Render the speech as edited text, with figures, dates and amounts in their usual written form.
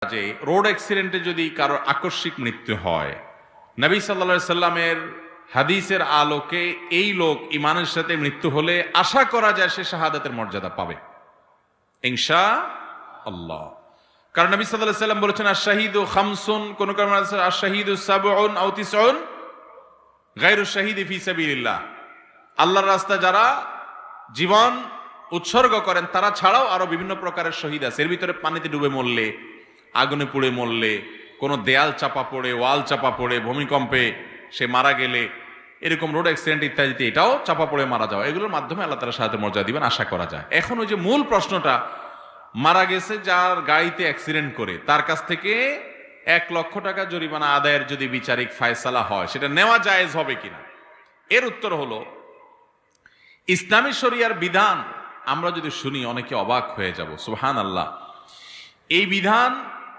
যে রোড অ্যাক্সিডেন্টে যদি কারোর আকস্মিক মৃত্যু হয়, নবী সাল্লাল্লাহু আলাইহি সাল্লামের হাদিসের আলোকে এই লোক ঈমানের সাথে মৃত্যু হলে আশা করা যায় সে শাহাদাতের মর্যাদা পাবে ইনশাআল্লাহ। কারণ নবী সাল্লাল্লাহু আলাইহি সাল্লাম বলেছেন আশ-শাহীদু খামসুন, কোন কোন আছে আশ-শাহীদু সাবউন আও তিসউন গায়রু শাহীদি ফি সাবিলিল্লাহ। আল্লাহর রাস্তায় যারা জীবন উৎসর্গ করেন তারা ছাড়াও আরো বিভিন্ন প্রকারের শহীদ আছে। এর ভিতরে পানিতে ডুবে মরলে, আগুনে পুড়ে মরলে, কোনো দেয়াল চাপা পড়ে, ওয়াল চাপা পড়ে, ভূমিকম্পে সে মারা গেলে, এরকম রোড অ্যাক্সিডেন্ট ইত্যাদিতে এটাও চাপা পড়ে মারা যাওয়া, এগুলোর মাধ্যমে আল্লাহ তাআলা শাহাদাতের মর্যাদা দিবেন আশা করা যায়। এখন ওই যে মূল প্রশ্নটা, মারা গেছে যার গাড়িতে অ্যাক্সিডেন্ট করে, তার কাছ থেকে 1,00,000 টাকা জরিমানা আদায়ের যদি বিচারিক ফায়সালা হয় সেটা নেওয়া জায়েজ হবে কিনা, এর উত্তর হলো ইসলামী শরিয়ার বিধান আমরা যদি শুনি অনেকে অবাক হয়ে যাব। সুবহানাল্লাহ, এই বিধান